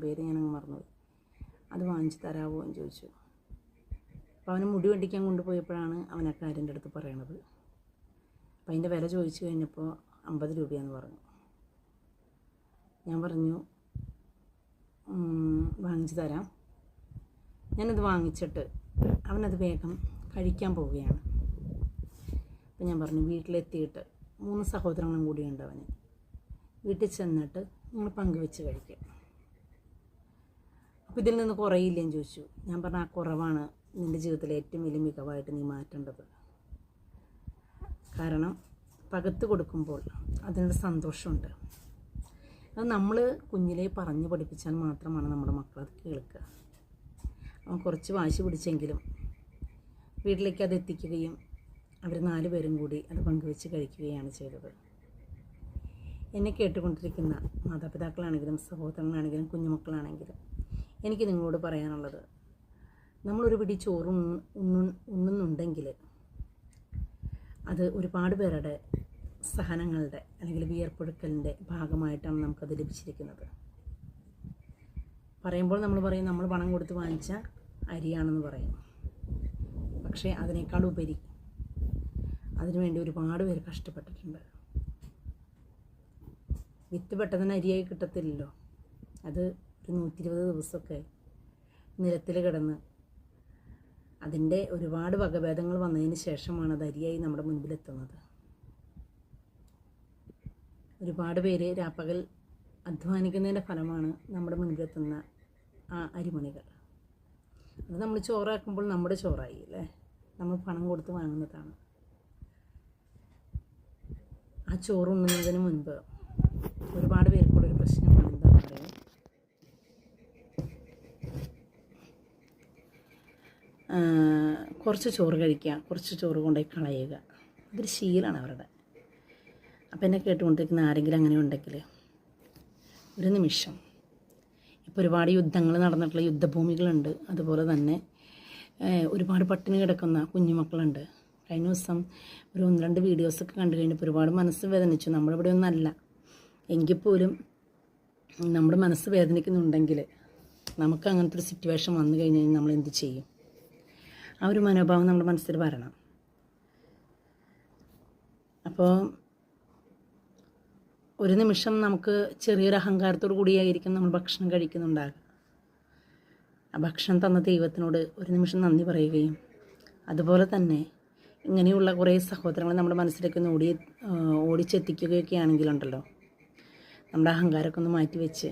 പേര് ഞാനങ്ങ് മറന്നുപോയി. അത് വാങ്ങിച്ച് തരാമോ എന്ന് ചോദിച്ചു. അപ്പോൾ അവന് മുടി വെട്ടിക്കാൻ കൊണ്ടുപോയപ്പോഴാണ് അവൻ ആ കാര്യം എൻ്റെ അടുത്ത് പറയണത്. അപ്പോൾ അതിൻ്റെ വില ചോദിച്ചു കഴിഞ്ഞപ്പോൾ 50 രൂപയാണെന്ന് പറഞ്ഞു. ഞാൻ പറഞ്ഞു വാങ്ങിച്ചു തരാം. ഞാനത് വാങ്ങിച്ചിട്ട് അവനത് വേഗം കഴിക്കാൻ പോവുകയാണ്. അപ്പോൾ ഞാൻ പറഞ്ഞു വീട്ടിലെത്തിയിട്ട് 3 സഹോദരങ്ങളും കൂടിയുണ്ട് അവന്. വീട്ടിൽ ചെന്നിട്ട് നിങ്ങൾ പങ്കുവെച്ച് കഴിക്കുക. അപ്പോൾ ഇതിൽ നിന്ന് കുറയില്ലേന്ന് ചോദിച്ചു. ഞാൻ പറഞ്ഞു ആ കുറവാണ് നിൻ്റെ ജീവിതത്തിലെ ഏറ്റവും വലിയ മികവായിട്ട് നീ മാറ്റേണ്ടത്. കാരണം പകത്ത് കൊടുക്കുമ്പോൾ അതിനൊരു സന്തോഷമുണ്ട്. അത് നമ്മൾ കുഞ്ഞിലെ പറഞ്ഞ് പഠിപ്പിച്ചാൽ മാത്രമാണ് നമ്മുടെ മക്കളത് കേൾക്കുക. അവൻ കുറച്ച് വാശി പിടിച്ചെങ്കിലും വീട്ടിലേക്ക് അത് എത്തിക്കുകയും അവർ 4 പേരും കൂടി അത് പങ്കുവെച്ച് കഴിക്കുകയാണ് ചെയ്തത്. എന്നെ കേട്ടുകൊണ്ടിരിക്കുന്ന മാതാപിതാക്കളാണെങ്കിലും സഹോദരങ്ങളാണെങ്കിലും കുഞ്ഞുമക്കളാണെങ്കിലും എനിക്ക് നിങ്ങളോട് പറയാനുള്ളത്, നമ്മളൊരു പിടി ചോറ് ഉണ്ണുന്നുണ്ടെങ്കിൽ അത് ഒരുപാട് പേരുടെ സഹനങ്ങളുടെ അല്ലെങ്കിൽ വിയർപ്പൊഴുക്കലിൻ്റെ ഭാഗമായിട്ടാണ് നമുക്കത് ലഭിച്ചിരിക്കുന്നത്. പറയുമ്പോൾ നമ്മൾ പറയും നമ്മൾ പണം കൊടുത്ത് വാങ്ങിച്ച അരിയാണെന്ന് പറയും. പക്ഷേ അതിനേക്കാൾ ഉപരി അതിനുവേണ്ടി ഒരുപാട് പേര് കഷ്ടപ്പെട്ടിട്ടുണ്ട്. വിത്ത് പെട്ടെന്ന് അരിയായി കിട്ടത്തില്ലല്ലോ. അത് ഒരു 120 ദിവസമൊക്കെ നിലത്തിൽ കിടന്ന് അതിൻ്റെ ഒരുപാട് വകഭേദങ്ങൾ വന്നതിന് ശേഷമാണ് അത് അരിയായി നമ്മുടെ മുൻപിലെത്തുന്നത്. ഒരുപാട് പേര് രാപ്പകൽ അധ്വാനിക്കുന്നതിൻ്റെ ഫലമാണ് നമ്മുടെ മുൻപിലെത്തുന്ന ആ അരിമണികൾ. അത് നമ്മൾ ചോറാക്കുമ്പോൾ നമ്മുടെ ചോറായി അല്ലേ, നമ്മൾ പണം കൊടുത്ത് വാങ്ങുന്നതാണ്. ആ ചോറുണ്ണുന്നതിന് മുൻപ് ഒരുപാട് പേർക്കുള്ളൊരു പ്രശ്നമാണ് എന്താണെന്ന് പറയുക, കുറച്ച് ചോറ് കഴിക്കുക, കുറച്ച് ചോറ് കൊണ്ടുപോയി കളയുക. അതൊരു ശീലമാണ് അവരുടെ. അപ്പം എന്നെ കേട്ടുകൊണ്ടിരിക്കുന്ന ആരെങ്കിലും അങ്ങനെ ഉണ്ടെങ്കിൽ ഒരു നിമിഷം, ഇപ്പോൾ ഒരുപാട് യുദ്ധങ്ങൾ നടന്നിട്ടുള്ള യുദ്ധഭൂമികളുണ്ട്. അതുപോലെ തന്നെ ഒരുപാട് പട്ടിണി കിടക്കുന്ന കുഞ്ഞുമക്കളുണ്ട്. കഴിഞ്ഞ ദിവസം ഒരു 1-2 വീഡിയോസൊക്കെ കണ്ടു കഴിഞ്ഞപ്പോൾ ഒരുപാട് മനസ്സ് വേദനിച്ചു. നമ്മളിവിടെ ഒന്നല്ല എങ്കിൽ പോലും നമ്മുടെ മനസ്സ് വേദനിക്കുന്നുണ്ടെങ്കിൽ നമുക്ക് അങ്ങനത്തെ ഒരു സിറ്റുവേഷൻ വന്നു കഴിഞ്ഞ് കഴിഞ്ഞാൽ നമ്മൾ എന്ത് ചെയ്യും? ആ ഒരു മനോഭാവം നമ്മുടെ മനസ്സിൽ വരണം. അപ്പോൾ ഒരു നിമിഷം നമുക്ക് ചെറിയൊരു അഹങ്കാരത്തോടു കൂടിയായിരിക്കും നമ്മൾ ഭക്ഷണം കഴിക്കുന്നുണ്ടാകുക. ആ ഭക്ഷണം തന്ന ദൈവത്തിനോട് ഒരു നിമിഷം നന്ദി പറയുകയും അതുപോലെ തന്നെ ഇങ്ങനെയുള്ള കുറേ സഹോദരങ്ങൾ നമ്മുടെ മനസ്സിലേക്ക് ഓടിച്ചെത്തിക്കുകയൊക്കെ ആണെങ്കിലുണ്ടല്ലോ, നമ്മുടെ അഹങ്കാരമൊക്കെ ഒന്ന് മാറ്റി വെച്ച്